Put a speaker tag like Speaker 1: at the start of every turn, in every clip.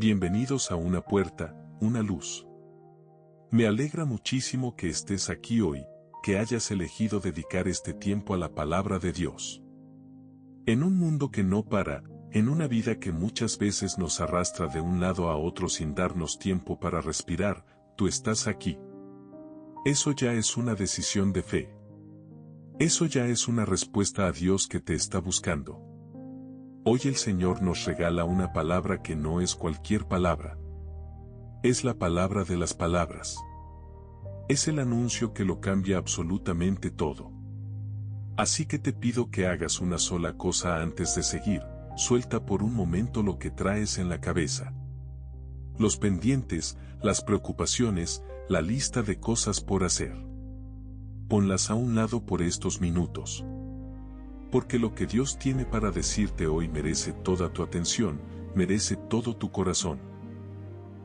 Speaker 1: Bienvenidos a Una Puerta, una Luz. Me alegra muchísimo que estés aquí hoy, que hayas elegido dedicar este tiempo a la palabra de Dios. En un mundo que no para, en una vida que muchas veces nos arrastra de un lado a otro sin darnos tiempo para respirar, tú estás aquí. Eso ya es una decisión de fe. Eso ya es una respuesta a Dios que te está buscando. Hoy el Señor nos regala una palabra que no es cualquier palabra. Es la palabra de las palabras. Es el anuncio que lo cambia absolutamente todo. Así que te pido que hagas una sola cosa antes de seguir, suelta por un momento lo que traes en la cabeza. Los pendientes, las preocupaciones, la lista de cosas por hacer. Ponlas a un lado por estos minutos. Porque lo que Dios tiene para decirte hoy merece toda tu atención, merece todo tu corazón.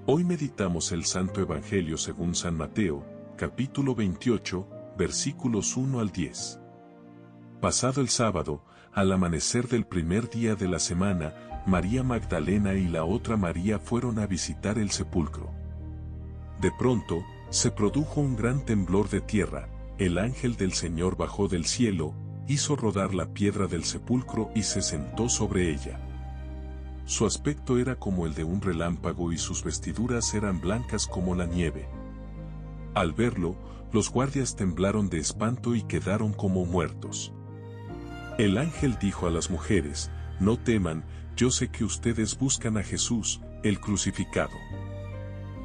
Speaker 1: Hoy meditamos el Santo Evangelio según San Mateo, capítulo 28, versículos 1 al 10. Pasado el sábado, al amanecer del primer día de la semana, María Magdalena y la otra María fueron a visitar el sepulcro. De pronto, se produjo un gran temblor de tierra, el ángel del Señor bajó del cielo, hizo rodar la piedra del sepulcro y se sentó sobre ella. Su aspecto era como el de un relámpago y sus vestiduras eran blancas como la nieve. Al verlo, los guardias temblaron de espanto y quedaron como muertos. El ángel dijo a las mujeres, no teman, yo sé que ustedes buscan a Jesús, el crucificado.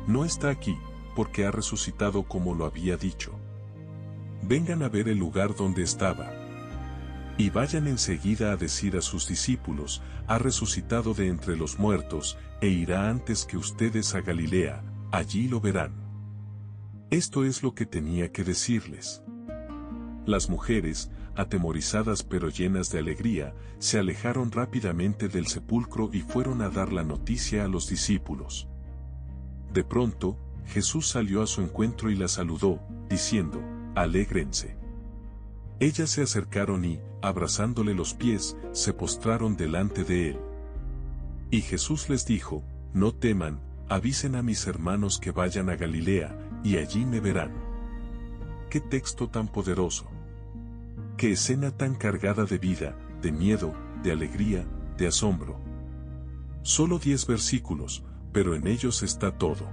Speaker 1: No está aquí, porque ha resucitado como lo había dicho. Vengan a ver el lugar donde estaba. Y vayan enseguida a decir a sus discípulos, ha resucitado de entre los muertos, e irá antes que ustedes a Galilea, allí lo verán. Esto es lo que tenía que decirles. Las mujeres, atemorizadas pero llenas de alegría, se alejaron rápidamente del sepulcro y fueron a dar la noticia a los discípulos. De pronto, Jesús salió a su encuentro y la saludó, diciendo, alégrense. Ellas se acercaron y, abrazándole los pies, se postraron delante de él. Y Jesús les dijo, no teman, avisen a mis hermanos que vayan a Galilea, y allí me verán. ¡Qué texto tan poderoso! ¡Qué escena tan cargada de vida, de miedo, de alegría, de asombro! Solo 10 versículos, pero en ellos está todo.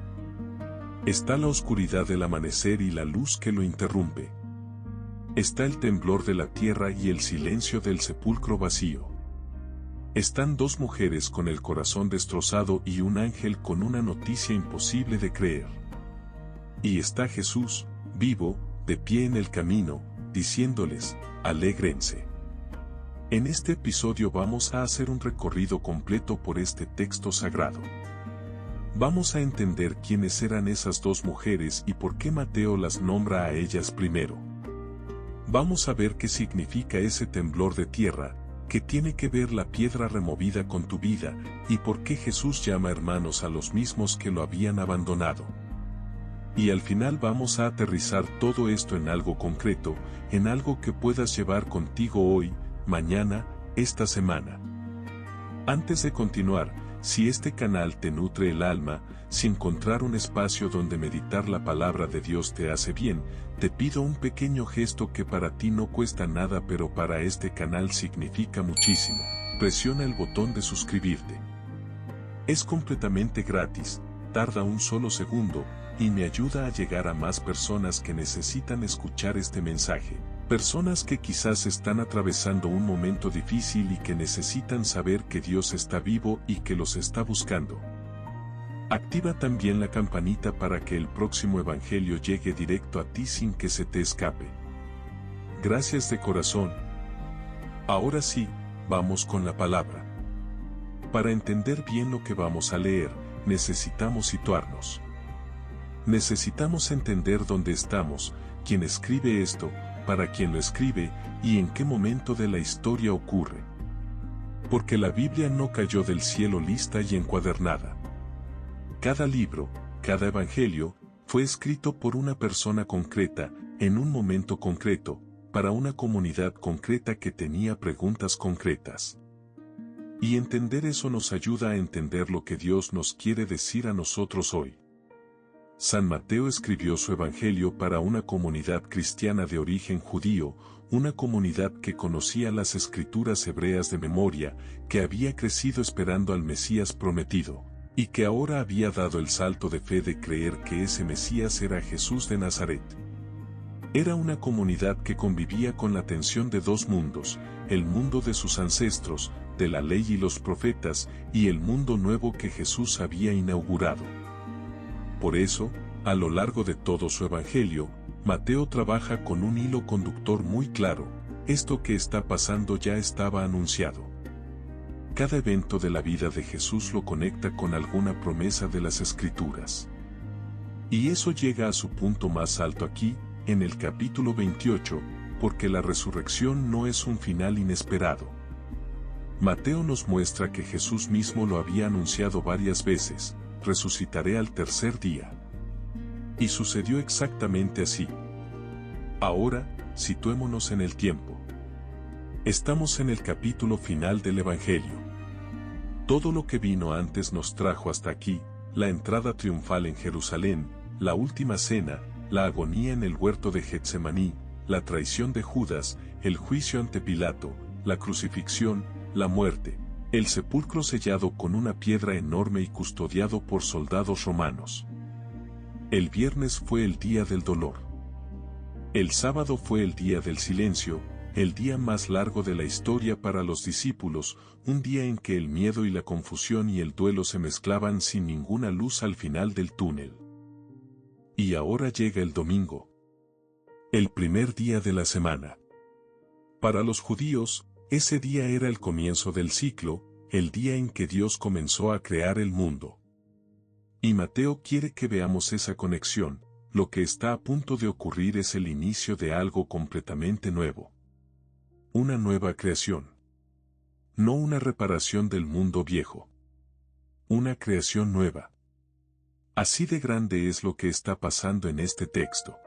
Speaker 1: Está la oscuridad del amanecer y la luz que lo interrumpe. Está el temblor de la tierra y el silencio del sepulcro vacío. Están 2 mujeres con el corazón destrozado y un ángel con una noticia imposible de creer. Y está Jesús, vivo, de pie en el camino, diciéndoles, alégrense. En este episodio vamos a hacer un recorrido completo por este texto sagrado. Vamos a entender quiénes eran esas 2 mujeres y por qué Mateo las nombra a ellas primero. Vamos a ver qué significa ese temblor de tierra, qué tiene que ver la piedra removida con tu vida, y por qué Jesús llama hermanos a los mismos que lo habían abandonado. Y al final vamos a aterrizar todo esto en algo concreto, en algo que puedas llevar contigo hoy, mañana, esta semana. Antes de continuar, si este canal te nutre el alma, si encontrar un espacio donde meditar la palabra de Dios te hace bien, te pido un pequeño gesto que para ti no cuesta nada pero para este canal significa muchísimo. Presiona el botón de suscribirte. Es completamente gratis, tarda un solo segundo, y me ayuda a llegar a más personas que necesitan escuchar este mensaje. Personas que quizás están atravesando un momento difícil y que necesitan saber que Dios está vivo y que los está buscando. Activa también la campanita para que el próximo evangelio llegue directo a ti sin que se te escape. Gracias de corazón. Ahora sí, vamos con la palabra. Para entender bien lo que vamos a leer, necesitamos situarnos. Necesitamos entender dónde estamos, quién escribe esto, para quién lo escribe, y en qué momento de la historia ocurre. Porque la Biblia no cayó del cielo lista y encuadernada. Cada libro, cada evangelio, fue escrito por una persona concreta, en un momento concreto, para una comunidad concreta que tenía preguntas concretas. Y entender eso nos ayuda a entender lo que Dios nos quiere decir a nosotros hoy. San Mateo escribió su evangelio para una comunidad cristiana de origen judío, una comunidad que conocía las escrituras hebreas de memoria, que había crecido esperando al Mesías prometido, y que ahora había dado el salto de fe de creer que ese Mesías era Jesús de Nazaret. Era una comunidad que convivía con la tensión de dos mundos, el mundo de sus ancestros, de la ley y los profetas, y el mundo nuevo que Jesús había inaugurado. Por eso, a lo largo de todo su evangelio, Mateo trabaja con un hilo conductor muy claro: esto que está pasando ya estaba anunciado. Cada evento de la vida de Jesús lo conecta con alguna promesa de las Escrituras. Y eso llega a su punto más alto aquí, en el capítulo 28, porque la resurrección no es un final inesperado. Mateo nos muestra que Jesús mismo lo había anunciado varias veces: resucitaré al tercer día. Y sucedió exactamente así. Ahora, situémonos en el tiempo. Estamos en el capítulo final del Evangelio. Todo lo que vino antes nos trajo hasta aquí: la entrada triunfal en Jerusalén, la última cena, la agonía en el huerto de Getsemaní, la traición de Judas, el juicio ante Pilato, la crucifixión, la muerte, el sepulcro sellado con una piedra enorme y custodiado por soldados romanos. El viernes fue el día del dolor. El sábado fue el día del silencio, el día más largo de la historia para los discípulos, un día en que el miedo y la confusión y el duelo se mezclaban sin ninguna luz al final del túnel. Y ahora llega el domingo. El primer día de la semana. Para los judíos, ese día era el comienzo del ciclo, el día en que Dios comenzó a crear el mundo. Y Mateo quiere que veamos esa conexión: lo que está a punto de ocurrir es el inicio de algo completamente nuevo. Una nueva creación. No una reparación del mundo viejo. Una creación nueva. Así de grande es lo que está pasando en este texto.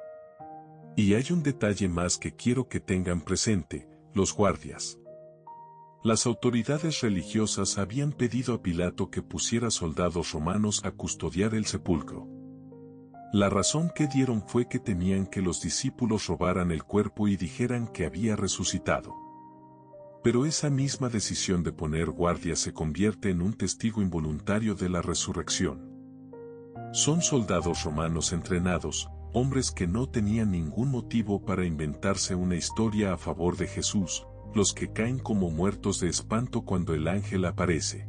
Speaker 1: Y hay un detalle más que quiero que tengan presente: los guardias. Las autoridades religiosas habían pedido a Pilato que pusiera soldados romanos a custodiar el sepulcro. La razón que dieron fue que temían que los discípulos robaran el cuerpo y dijeran que había resucitado. Pero esa misma decisión de poner guardias se convierte en un testigo involuntario de la resurrección. Son soldados romanos entrenados, hombres que no tenían ningún motivo para inventarse una historia a favor de Jesús, los que caen como muertos de espanto cuando el ángel aparece.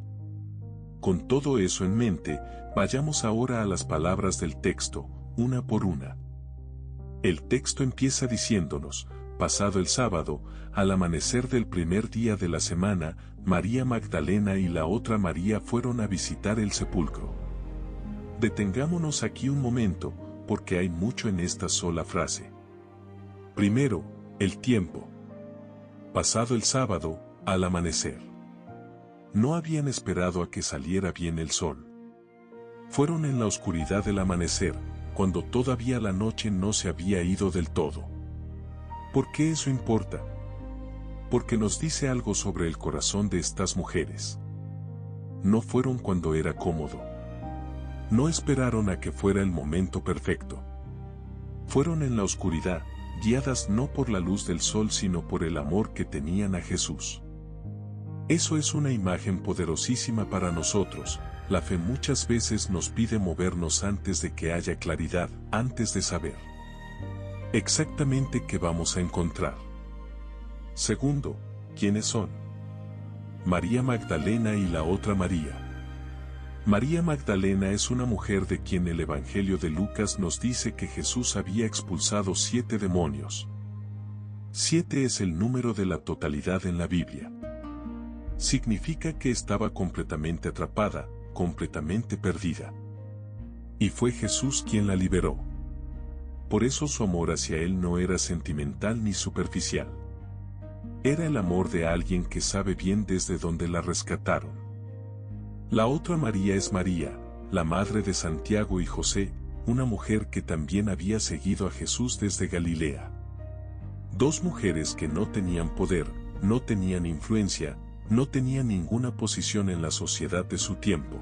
Speaker 1: Con todo eso en mente, vayamos ahora a las palabras del texto, una por una. El texto empieza diciéndonos: pasado el sábado, al amanecer del primer día de la semana, María Magdalena y la otra María fueron a visitar el sepulcro. Detengámonos aquí un momento, porque hay mucho en esta sola frase. Primero, el tiempo. Pasado el sábado, al amanecer. No habían esperado a que saliera bien el sol. Fueron en la oscuridad del amanecer, cuando todavía la noche no se había ido del todo. ¿Por qué eso importa? Porque nos dice algo sobre el corazón de estas mujeres. No fueron cuando era cómodo. No esperaron a que fuera el momento perfecto. Fueron en la oscuridad, guiadas no por la luz del sol sino por el amor que tenían a Jesús. Eso es una imagen poderosísima para nosotros. La fe muchas veces nos pide movernos antes de que haya claridad, antes de saber exactamente qué vamos a encontrar. Segundo, ¿quiénes son? María Magdalena y la otra María. María Magdalena es una mujer de quien el Evangelio de Lucas nos dice que Jesús había expulsado 7 demonios. 7 es el número de la totalidad en la Biblia. Significa que estaba completamente atrapada, completamente perdida. Y fue Jesús quien la liberó. Por eso su amor hacia él no era sentimental ni superficial. Era el amor de alguien que sabe bien desde dónde la rescataron. La otra María es María, la madre de Santiago y José, una mujer que también había seguido a Jesús desde Galilea. 2 mujeres que no tenían poder, no tenían influencia, no tenía ninguna posición en la sociedad de su tiempo.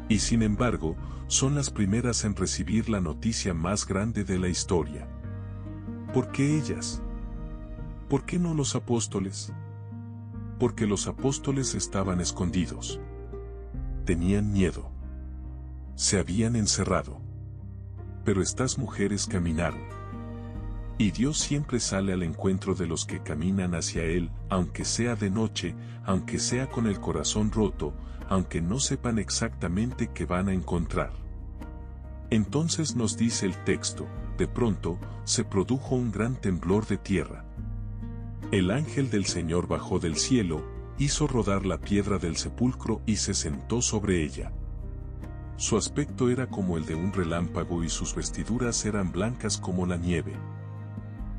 Speaker 1: Y sin embargo, son las primeras en recibir la noticia más grande de la historia. ¿Por qué ellas? ¿Por qué no los apóstoles? Porque los apóstoles estaban escondidos. Tenían miedo. Se habían encerrado. Pero estas mujeres caminaron. Y Dios siempre sale al encuentro de los que caminan hacia Él, aunque sea de noche, aunque sea con el corazón roto, aunque no sepan exactamente qué van a encontrar. Entonces nos dice el texto, de pronto, se produjo un gran temblor de tierra. El ángel del Señor bajó del cielo, hizo rodar la piedra del sepulcro y se sentó sobre ella. Su aspecto era como el de un relámpago y sus vestiduras eran blancas como la nieve.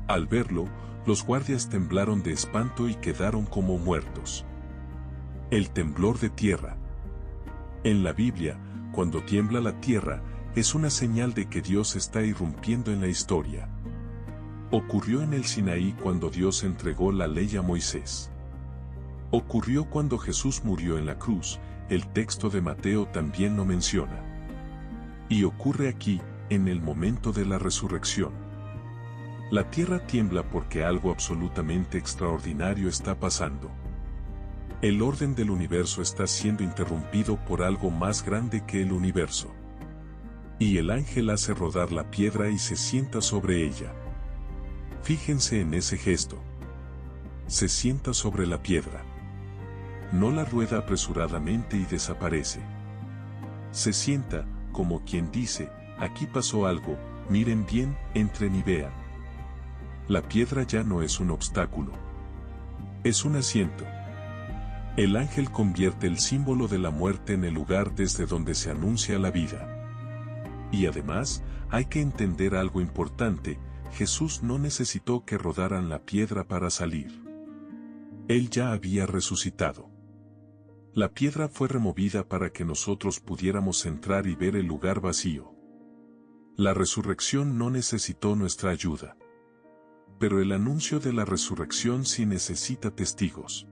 Speaker 1: Al verlo, los guardias temblaron de espanto y quedaron como muertos. El temblor de tierra. En la Biblia, cuando tiembla la tierra, es una señal de que Dios está irrumpiendo en la historia. Ocurrió en el Sinaí cuando Dios entregó la ley a Moisés. Ocurrió cuando Jesús murió en la cruz, el texto de Mateo también lo menciona. Y ocurre aquí, en el momento de la resurrección. La tierra tiembla porque algo absolutamente extraordinario está pasando. El orden del universo está siendo interrumpido por algo más grande que el universo. Y el ángel hace rodar la piedra y se sienta sobre ella. Fíjense en ese gesto. Se sienta sobre la piedra. No la rueda apresuradamente y desaparece. Se sienta, como quien dice, aquí pasó algo, miren bien, entren y vean. La piedra ya no es un obstáculo. Es un asiento. El ángel convierte el símbolo de la muerte en el lugar desde donde se anuncia la vida. Y además, hay que entender algo importante, Jesús no necesitó que rodaran la piedra para salir. Él ya había resucitado. La piedra fue removida para que nosotros pudiéramos entrar y ver el lugar vacío. La resurrección no necesitó nuestra ayuda. Pero el anuncio de la resurrección sí necesita testigos.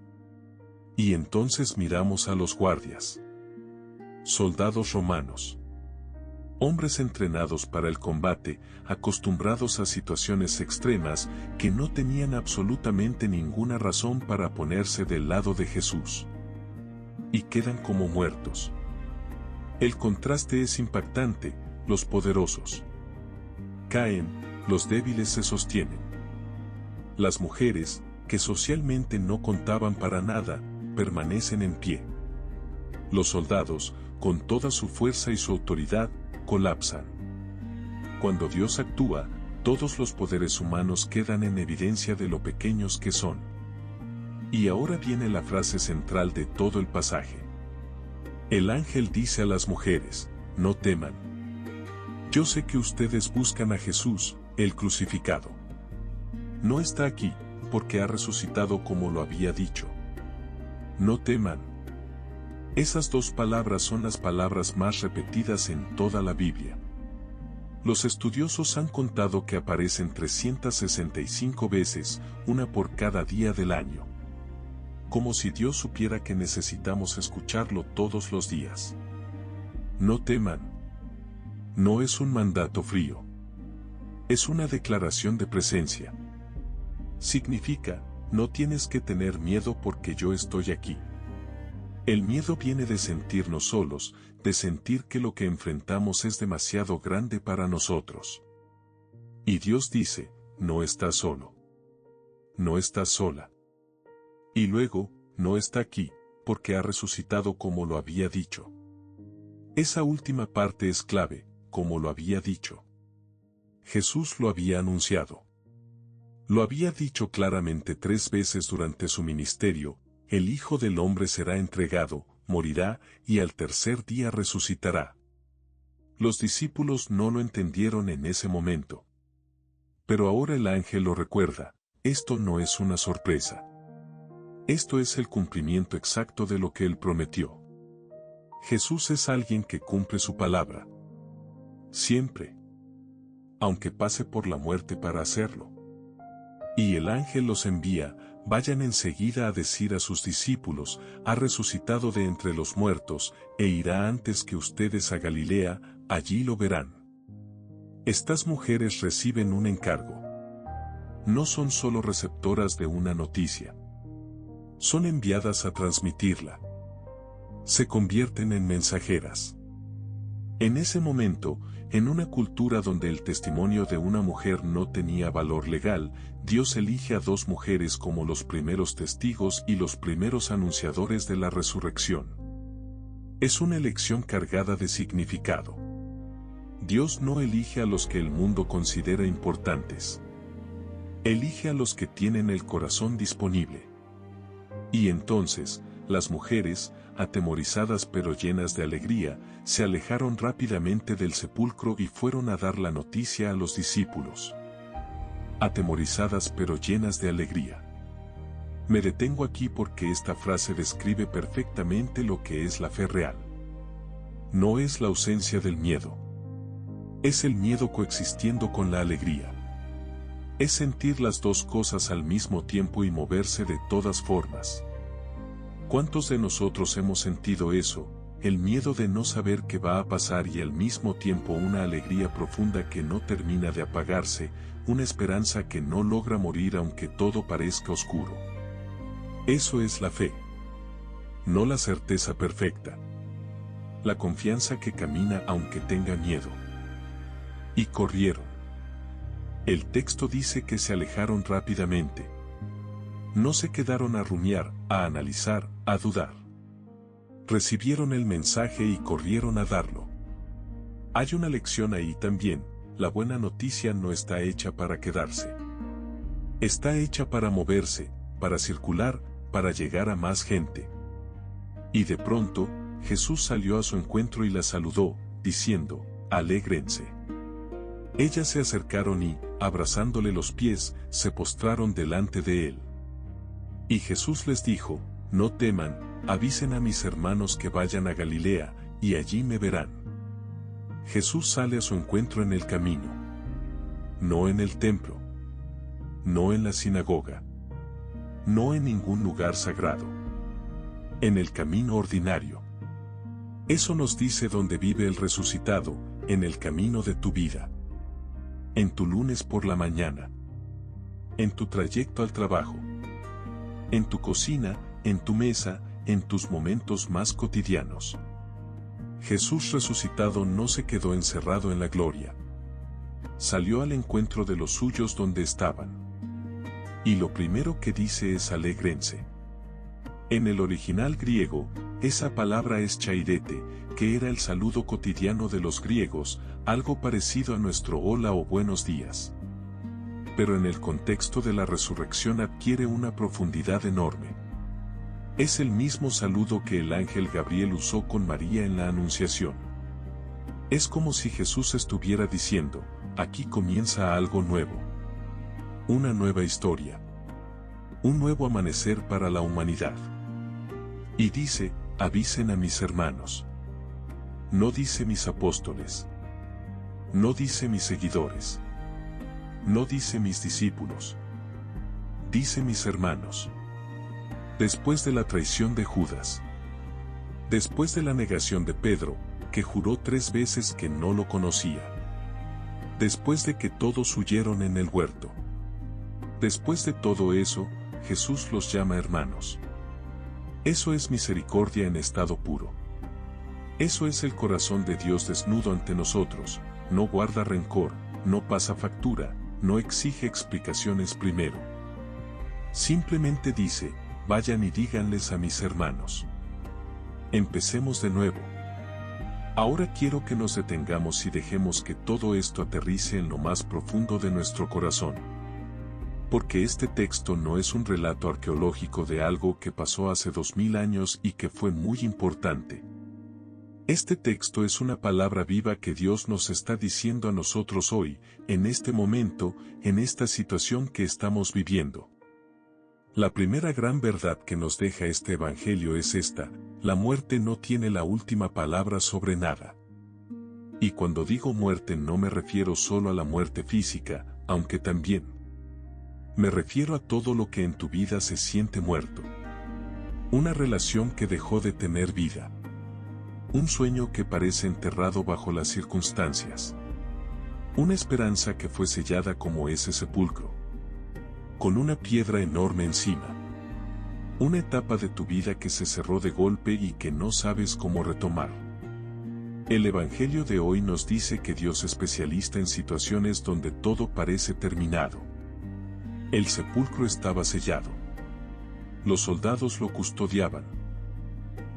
Speaker 1: Y entonces miramos a los guardias. Soldados romanos. Hombres entrenados para el combate, acostumbrados a situaciones extremas, que no tenían absolutamente ninguna razón para ponerse del lado de Jesús. Y quedan como muertos. El contraste es impactante, los poderosos caen, los débiles se sostienen. Las mujeres, que socialmente no contaban para nada, permanecen en pie. Los soldados, con toda su fuerza y su autoridad, colapsan. Cuando Dios actúa, todos los poderes humanos quedan en evidencia de lo pequeños que son. Y ahora viene la frase central de todo el pasaje. El ángel dice a las mujeres, no teman. Yo sé que ustedes buscan a Jesús, el crucificado. No está aquí, porque ha resucitado como lo había dicho. No teman. Esas dos palabras son las palabras más repetidas en toda la Biblia. Los estudiosos han contado que aparecen 365 veces, una por cada día del año. Como si Dios supiera que necesitamos escucharlo todos los días. No teman. No es un mandato frío. Es una declaración de presencia. Significa, no tienes que tener miedo porque yo estoy aquí. El miedo viene de sentirnos solos, de sentir que lo que enfrentamos es demasiado grande para nosotros. Y Dios dice, no estás solo. No estás sola. Y luego, no está aquí, porque ha resucitado como lo había dicho. Esa última parte es clave, como lo había dicho. Jesús lo había anunciado. Lo había dicho claramente 3 veces durante su ministerio, el Hijo del Hombre será entregado, morirá, y al tercer día resucitará. Los discípulos no lo entendieron en ese momento. Pero ahora el ángel lo recuerda, esto no es una sorpresa. Esto es el cumplimiento exacto de lo que él prometió. Jesús es alguien que cumple su palabra. Siempre. Aunque pase por la muerte para hacerlo. Y el ángel los envía, vayan enseguida a decir a sus discípulos, ha resucitado de entre los muertos, e irá antes que ustedes a Galilea, allí lo verán. Estas mujeres reciben un encargo. No son solo receptoras de una noticia. Son enviadas a transmitirla. Se convierten en mensajeras. En ese momento, en una cultura donde el testimonio de una mujer no tenía valor legal, Dios elige a dos mujeres como los primeros testigos y los primeros anunciadores de la resurrección. Es una elección cargada de significado. Dios no elige a los que el mundo considera importantes. Elige a los que tienen el corazón disponible. Y entonces, las mujeres, atemorizadas pero llenas de alegría, se alejaron rápidamente del sepulcro y fueron a dar la noticia a los discípulos. Atemorizadas pero llenas de alegría. Me detengo aquí porque esta frase describe perfectamente lo que es la fe real. No es la ausencia del miedo. Es el miedo coexistiendo con la alegría. Es sentir las dos cosas al mismo tiempo y moverse de todas formas. ¿Cuántos de nosotros hemos sentido eso? El miedo de no saber qué va a pasar y al mismo tiempo una alegría profunda que no termina de apagarse, una esperanza que no logra morir aunque todo parezca oscuro. Eso es la fe. No la certeza perfecta. La confianza que camina aunque tenga miedo. Y corrieron. El texto dice que se alejaron rápidamente. No se quedaron a rumiar, a analizar, a dudar. Recibieron el mensaje y corrieron a darlo. Hay una lección ahí también, la buena noticia no está hecha para quedarse. Está hecha para moverse, para circular, para llegar a más gente. Y de pronto, Jesús salió a su encuentro y la saludó, diciendo, «Alégrense». Ellas se acercaron y, abrazándole los pies, se postraron delante de él. Y Jesús les dijo, «No teman, avisen a mis hermanos que vayan a Galilea, y allí me verán». Jesús sale a su encuentro en el camino. No en el templo. No en la sinagoga. No en ningún lugar sagrado. En el camino ordinario. Eso nos dice dónde vive el resucitado, en el camino de tu vida. En tu lunes por la mañana. En tu trayecto al trabajo. En tu cocina, en tu mesa, en tus momentos más cotidianos. Jesús resucitado no se quedó encerrado en la gloria. Salió al encuentro de los suyos donde estaban. Y lo primero que dice es alégrense. En el original griego, esa palabra es chairete, que era el saludo cotidiano de los griegos, algo parecido a nuestro hola o buenos días. Pero en el contexto de la resurrección adquiere una profundidad enorme. Es el mismo saludo que el ángel Gabriel usó con María en la Anunciación. Es como si Jesús estuviera diciendo, aquí comienza algo nuevo. Una nueva historia. Un nuevo amanecer para la humanidad. Y dice, avisen a mis hermanos. No dice mis apóstoles. No dice mis seguidores. No dice mis discípulos. Dice mis hermanos. Después de la traición de Judas. Después de la negación de Pedro, que juró 3 veces que no lo conocía. Después de que todos huyeron en el huerto. Después de todo eso, Jesús los llama hermanos. Eso es misericordia en estado puro. Eso es el corazón de Dios desnudo ante nosotros, no guarda rencor, no pasa factura, no exige explicaciones primero. Simplemente dice, vayan y díganles a mis hermanos. Empecemos de nuevo. Ahora quiero que nos detengamos y dejemos que todo esto aterrice en lo más profundo de nuestro corazón. Porque este texto no es un relato arqueológico de algo que pasó hace 2000 años y que fue muy importante. Este texto es una palabra viva que Dios nos está diciendo a nosotros hoy, en este momento, en esta situación que estamos viviendo. La primera gran verdad que nos deja este evangelio es esta: la muerte no tiene la última palabra sobre nada. Y cuando digo muerte no me refiero solo a la muerte física, aunque también. Me refiero a todo lo que en tu vida se siente muerto. Una relación que dejó de tener vida. Un sueño que parece enterrado bajo las circunstancias. Una esperanza que fue sellada como ese sepulcro. Con una piedra enorme encima. Una etapa de tu vida que se cerró de golpe y que no sabes cómo retomar. El Evangelio de hoy nos dice que Dios es especialista en situaciones donde todo parece terminado. El sepulcro estaba sellado. Los soldados lo custodiaban.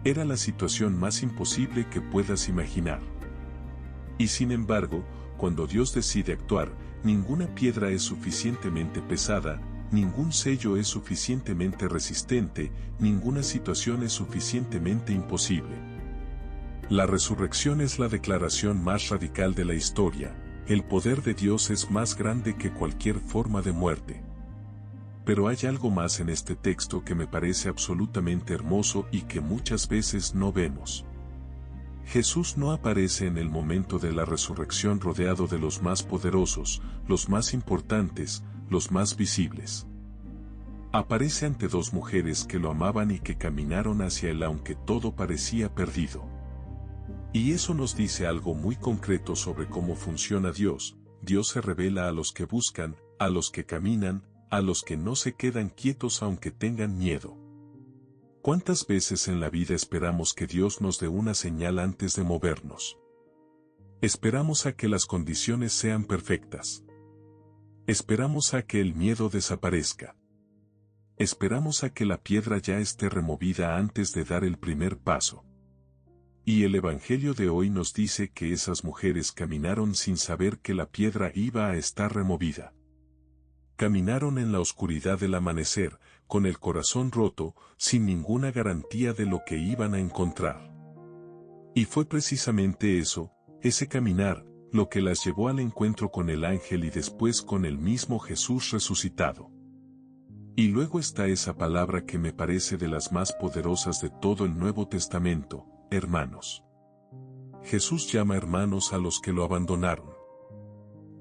Speaker 1: Era la situación más imposible que puedas imaginar. Y sin embargo, cuando Dios decide actuar, ninguna piedra es suficientemente pesada, ningún sello es suficientemente resistente, ninguna situación es suficientemente imposible. La resurrección es la declaración más radical de la historia. El poder de Dios es más grande que cualquier forma de muerte. Pero hay algo más en este texto que me parece absolutamente hermoso y que muchas veces no vemos. Jesús no aparece en el momento de la resurrección rodeado de los más poderosos, los más importantes, los más visibles. Aparece ante dos mujeres que lo amaban y que caminaron hacia él aunque todo parecía perdido. Y eso nos dice algo muy concreto sobre cómo funciona Dios. Dios se revela a los que buscan, a los que caminan, a los que no se quedan quietos aunque tengan miedo. ¿Cuántas veces en la vida esperamos que Dios nos dé una señal antes de movernos? Esperamos a que las condiciones sean perfectas. Esperamos a que el miedo desaparezca. Esperamos a que la piedra ya esté removida antes de dar el primer paso. Y el Evangelio de hoy nos dice que esas mujeres caminaron sin saber que la piedra iba a estar removida. Caminaron en la oscuridad del amanecer, con el corazón roto, sin ninguna garantía de lo que iban a encontrar. Y fue precisamente eso, ese caminar, lo que las llevó al encuentro con el ángel y después con el mismo Jesús resucitado. Y luego está esa palabra que me parece de las más poderosas de todo el Nuevo Testamento, hermanos. Jesús llama hermanos a los que lo abandonaron.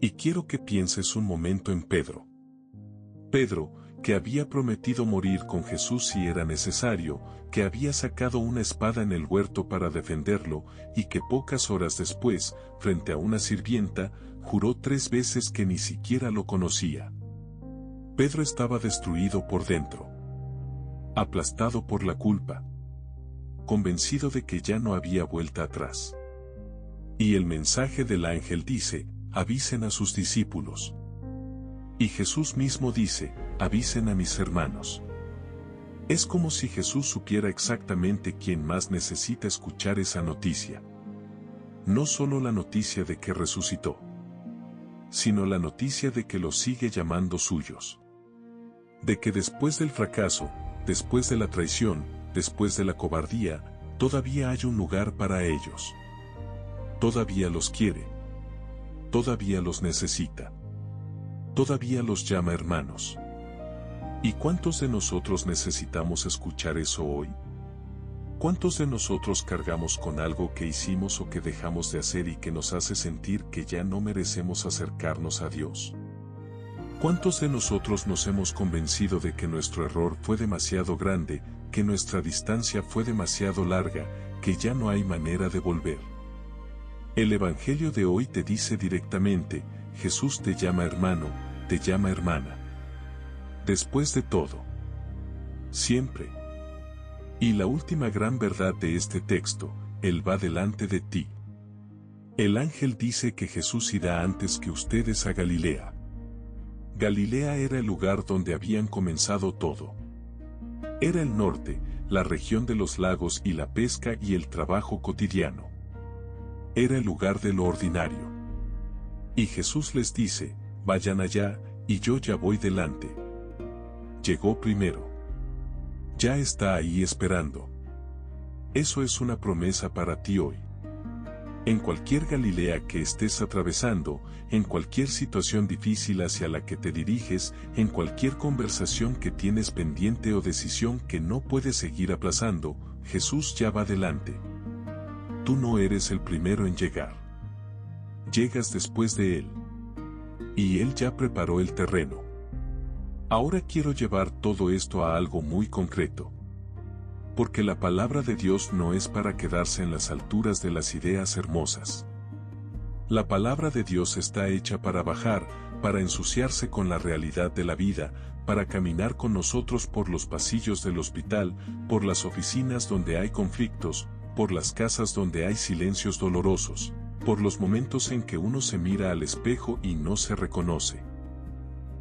Speaker 1: Y quiero que pienses un momento en Pedro. Pedro, que había prometido morir con Jesús si era necesario, que había sacado una espada en el huerto para defenderlo, y que pocas horas después, frente a una sirvienta, juró 3 veces que ni siquiera lo conocía. Pedro estaba destruido por dentro. Aplastado por la culpa. Convencido de que ya no había vuelta atrás. Y el mensaje del ángel dice, avisen a sus discípulos. Y Jesús mismo dice, avisen a mis hermanos. Es como si Jesús supiera exactamente quién más necesita escuchar esa noticia. No solo la noticia de que resucitó, sino la noticia de que los sigue llamando suyos. De que después del fracaso, después de la traición, después de la cobardía, todavía hay un lugar para ellos. Todavía los quiere. Todavía los necesita. Todavía los llama hermanos. ¿Y cuántos de nosotros necesitamos escuchar eso hoy? ¿Cuántos de nosotros cargamos con algo que hicimos o que dejamos de hacer y que nos hace sentir que ya no merecemos acercarnos a Dios? ¿Cuántos de nosotros nos hemos convencido de que nuestro error fue demasiado grande, que nuestra distancia fue demasiado larga, que ya no hay manera de volver? El Evangelio de hoy te dice directamente, Jesús te llama hermano, te llama hermana. Después de todo. Siempre. Y la última gran verdad de este texto, Él va delante de ti. El ángel dice que Jesús irá antes que ustedes a Galilea. Galilea era el lugar donde habían comenzado todo. Era el norte, la región de los lagos y la pesca y el trabajo cotidiano. Era el lugar de lo ordinario. Y Jesús les dice, vayan allá, y yo ya voy delante. Llegó primero. Ya está ahí esperando. Eso es una promesa para ti hoy. En cualquier Galilea que estés atravesando, en cualquier situación difícil hacia la que te diriges, en cualquier conversación que tienes pendiente o decisión que no puedes seguir aplazando, Jesús ya va delante. Tú no eres el primero en llegar. Llegas después de Él. Y Él ya preparó el terreno. Ahora quiero llevar todo esto a algo muy concreto. Porque la palabra de Dios no es para quedarse en las alturas de las ideas hermosas. La palabra de Dios está hecha para bajar, para ensuciarse con la realidad de la vida, para caminar con nosotros por los pasillos del hospital, por las oficinas donde hay conflictos, por las casas donde hay silencios dolorosos, por los momentos en que uno se mira al espejo y no se reconoce.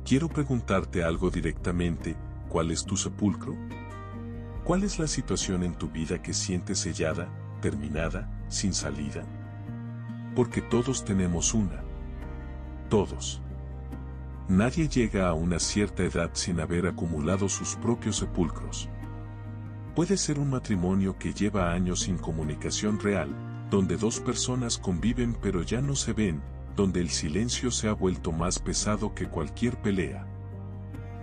Speaker 1: Quiero preguntarte algo directamente, ¿cuál es tu sepulcro? ¿Cuál es la situación en tu vida que sientes sellada, terminada, sin salida? Porque todos tenemos una. Todos. Nadie llega a una cierta edad sin haber acumulado sus propios sepulcros. Puede ser un matrimonio que lleva años sin comunicación real, donde dos personas conviven pero ya no se ven, donde el silencio se ha vuelto más pesado que cualquier pelea.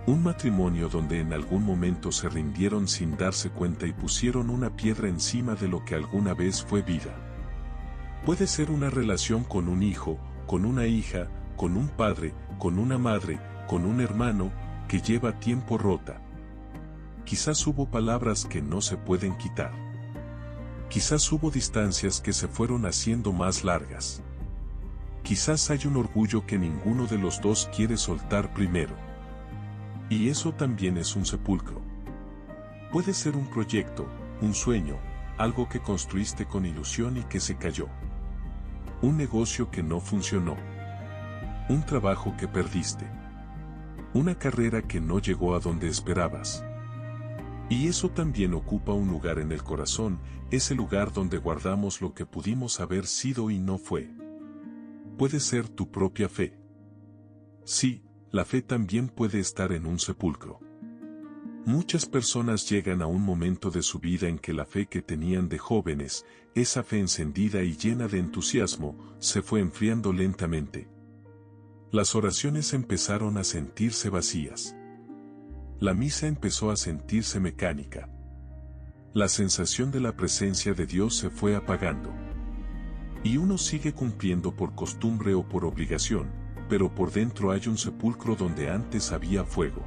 Speaker 1: Un matrimonio donde en algún momento se rindieron sin darse cuenta y pusieron una piedra encima de lo que alguna vez fue vida. Puede ser una relación con un hijo, con una hija, con un padre, con una madre, con un hermano, que lleva tiempo rota. Quizás hubo palabras que no se pueden quitar. Quizás hubo distancias que se fueron haciendo más largas. Quizás hay un orgullo que ninguno de los dos quiere soltar primero. Y eso también es un sepulcro. Puede ser un proyecto, un sueño, algo que construiste con ilusión y que se cayó. Un negocio que no funcionó. Un trabajo que perdiste. Una carrera que no llegó a donde esperabas. Y eso también ocupa un lugar en el corazón, ese lugar donde guardamos lo que pudimos haber sido y no fue. Puede ser tu propia fe. Sí, la fe también puede estar en un sepulcro. Muchas personas llegan a un momento de su vida en que la fe que tenían de jóvenes, esa fe encendida y llena de entusiasmo, se fue enfriando lentamente. Las oraciones empezaron a sentirse vacías. La misa empezó a sentirse mecánica. La sensación de la presencia de Dios se fue apagando. Y uno sigue cumpliendo por costumbre o por obligación, pero por dentro hay un sepulcro donde antes había fuego.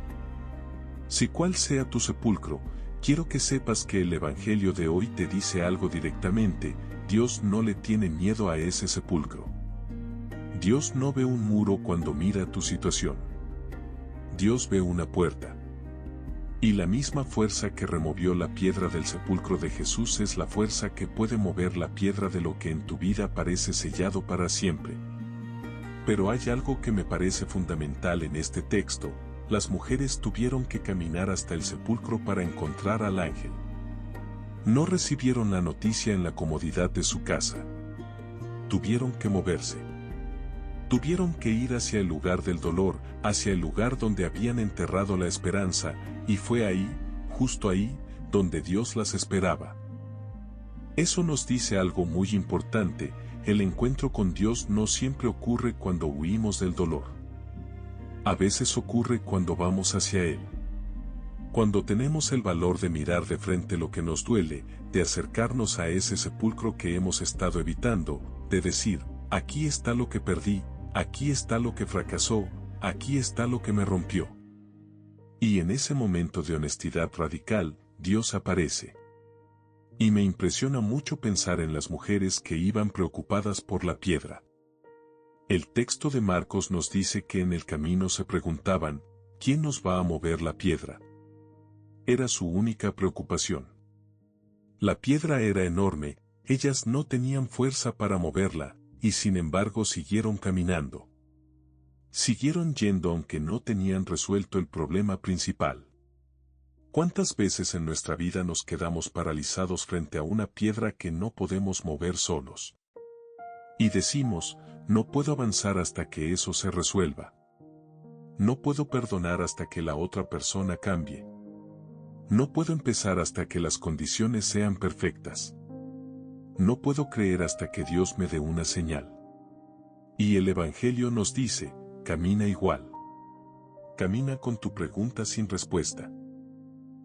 Speaker 1: Si cual sea tu sepulcro, quiero que sepas que el Evangelio de hoy te dice algo directamente: Dios no le tiene miedo a ese sepulcro. Dios no ve un muro cuando mira tu situación. Dios ve una puerta. Y la misma fuerza que removió la piedra del sepulcro de Jesús es la fuerza que puede mover la piedra de lo que en tu vida parece sellado para siempre. Pero hay algo que me parece fundamental en este texto: las mujeres tuvieron que caminar hasta el sepulcro para encontrar al ángel. No recibieron la noticia en la comodidad de su casa. Tuvieron que moverse. Tuvieron que ir hacia el lugar del dolor, hacia el lugar donde habían enterrado la esperanza, y fue ahí, justo ahí, donde Dios las esperaba. Eso nos dice algo muy importante: el encuentro con Dios no siempre ocurre cuando huimos del dolor. A veces ocurre cuando vamos hacia Él. Cuando tenemos el valor de mirar de frente lo que nos duele, de acercarnos a ese sepulcro que hemos estado evitando, de decir: aquí está lo que perdí, aquí está lo que fracasó, aquí está lo que me rompió. Y en ese momento de honestidad radical, Dios aparece. Y me impresiona mucho pensar en las mujeres que iban preocupadas por la piedra. El texto de Marcos nos dice que en el camino se preguntaban: ¿quién nos va a mover la piedra? Era su única preocupación. La piedra era enorme, ellas no tenían fuerza para moverla, y sin embargo siguieron caminando. Siguieron yendo aunque no tenían resuelto el problema principal. ¿Cuántas veces en nuestra vida nos quedamos paralizados frente a una piedra que no podemos mover solos? Y decimos: no puedo avanzar hasta que eso se resuelva. No puedo perdonar hasta que la otra persona cambie. No puedo empezar hasta que las condiciones sean perfectas. No puedo creer hasta que Dios me dé una señal. Y el Evangelio nos dice: camina igual. Camina con tu pregunta sin respuesta.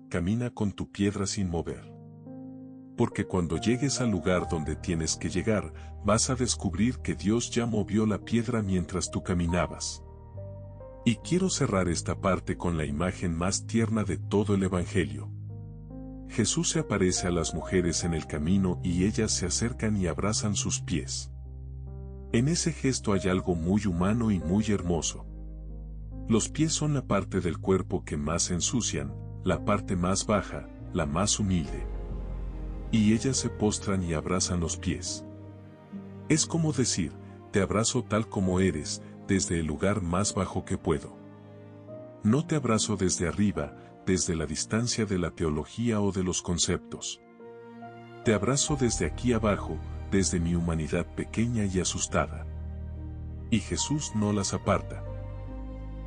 Speaker 1: Camina con tu piedra sin mover. Porque cuando llegues al lugar donde tienes que llegar, vas a descubrir que Dios ya movió la piedra mientras tú caminabas. Y quiero cerrar esta parte con la imagen más tierna de todo el Evangelio. Jesús se aparece a las mujeres en el camino y ellas se acercan y abrazan sus pies. En ese gesto hay algo muy humano y muy hermoso. Los pies son la parte del cuerpo que más ensucian, la parte más baja, la más humilde. Y ellas se postran y abrazan los pies. Es como decir, te abrazo tal como eres, desde el lugar más bajo que puedo. No te abrazo desde arriba, desde la distancia de la teología o de los conceptos. Te abrazo desde aquí abajo, desde mi humanidad pequeña y asustada. Y Jesús no las aparta.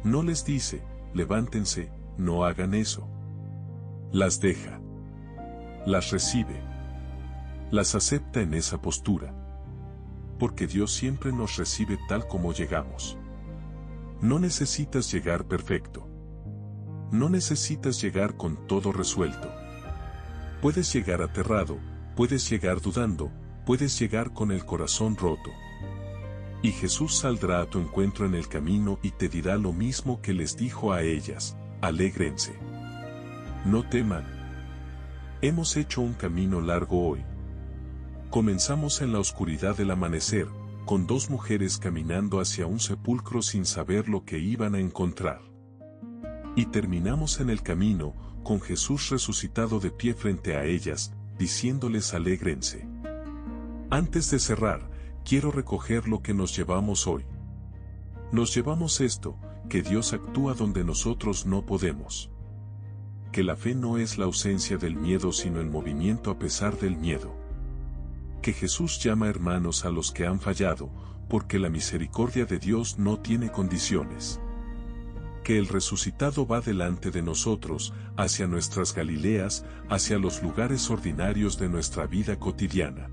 Speaker 1: No les dice, levántense, no hagan eso. Las deja. Las recibe. Las acepta en esa postura. Porque Dios siempre nos recibe tal como llegamos. No necesitas llegar perfecto. No necesitas llegar con todo resuelto. Puedes llegar aterrado, puedes llegar dudando, puedes llegar con el corazón roto. Y Jesús saldrá a tu encuentro en el camino y te dirá lo mismo que les dijo a ellas, alégrense. No teman. Hemos hecho un camino largo hoy. Comenzamos en la oscuridad del amanecer, con dos mujeres caminando hacia un sepulcro sin saber lo que iban a encontrar. Y terminamos en el camino, con Jesús resucitado de pie frente a ellas, diciéndoles alégrense. Antes de cerrar, quiero recoger lo que nos llevamos hoy. Nos llevamos esto, que Dios actúa donde nosotros no podemos. Que la fe no es la ausencia del miedo sino el movimiento a pesar del miedo. Que Jesús llama hermanos a los que han fallado, porque la misericordia de Dios no tiene condiciones. Que el resucitado va delante de nosotros, hacia nuestras Galileas, hacia los lugares ordinarios de nuestra vida cotidiana.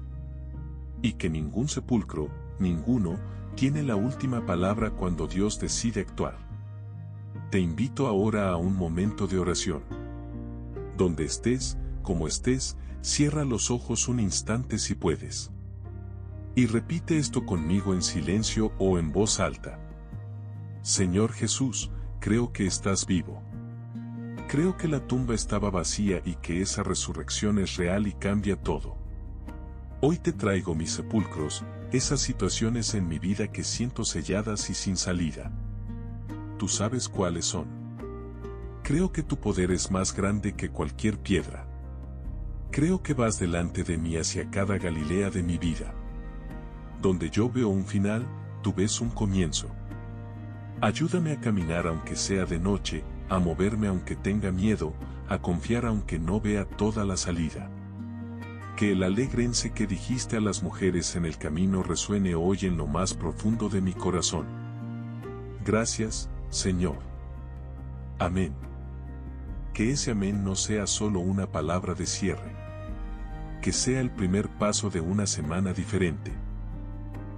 Speaker 1: Y que ningún sepulcro, ninguno, tiene la última palabra cuando Dios decide actuar. Te invito ahora a un momento de oración. Donde estés, como estés, cierra los ojos un instante si puedes. Y repite esto conmigo en silencio o en voz alta. Señor Jesús, creo que estás vivo. Creo que la tumba estaba vacía y que esa resurrección es real y cambia todo. Hoy te traigo mis sepulcros, esas situaciones en mi vida que siento selladas y sin salida. Tú sabes cuáles son. Creo que tu poder es más grande que cualquier piedra. Creo que vas delante de mí hacia cada Galilea de mi vida. Donde yo veo un final, tú ves un comienzo. Ayúdame a caminar aunque sea de noche, a moverme aunque tenga miedo, a confiar aunque no vea toda la salida. Que el alégrense que dijiste a las mujeres en el camino resuene hoy en lo más profundo de mi corazón. Gracias, Señor. Amén. Que ese amén no sea solo una palabra de cierre. Que sea el primer paso de una semana diferente.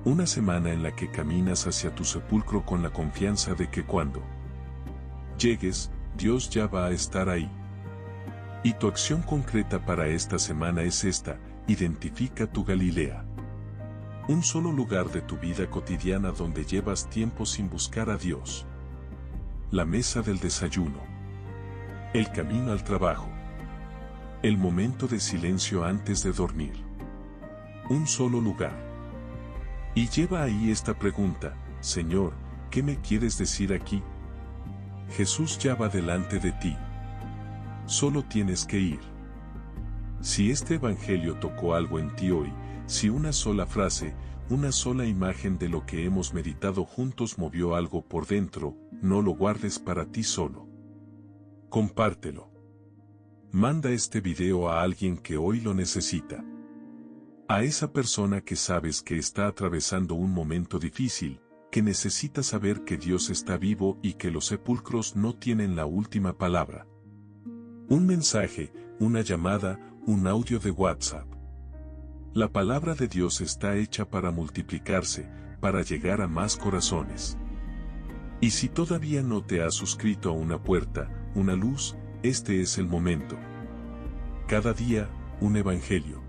Speaker 1: Una semana en la que caminas hacia tu sepulcro con la confianza de que cuando llegues, Dios ya va a estar ahí. Y tu acción concreta para esta semana es esta: identifica tu Galilea. Un solo lugar de tu vida cotidiana donde llevas tiempo sin buscar a Dios. La mesa del desayuno. El camino al trabajo. El momento de silencio antes de dormir. Un solo lugar. Y lleva ahí esta pregunta: Señor, ¿qué me quieres decir aquí? Jesús ya va delante de ti. Solo tienes que ir. Si este evangelio tocó algo en ti hoy, si una sola frase, una sola imagen de lo que hemos meditado juntos movió algo por dentro, no lo guardes para ti solo. Compártelo. Manda este video a alguien que hoy lo necesita. A esa persona que sabes que está atravesando un momento difícil, que necesita saber que Dios está vivo y que los sepulcros no tienen la última palabra. Un mensaje, una llamada, un audio de WhatsApp. La palabra de Dios está hecha para multiplicarse, para llegar a más corazones. Y si todavía no te has suscrito a una puerta, una luz, este es el momento. Cada día, un evangelio.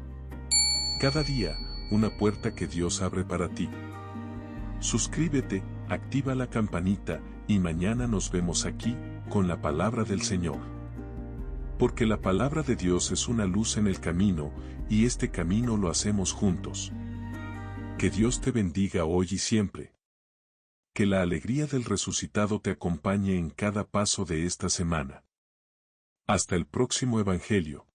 Speaker 1: Cada día, una puerta que Dios abre para ti. Suscríbete, activa la campanita, y mañana nos vemos aquí, con la palabra del Señor. Porque la palabra de Dios es una luz en el camino, y este camino lo hacemos juntos. Que Dios te bendiga hoy y siempre. Que la alegría del resucitado te acompañe en cada paso de esta semana. Hasta el próximo Evangelio.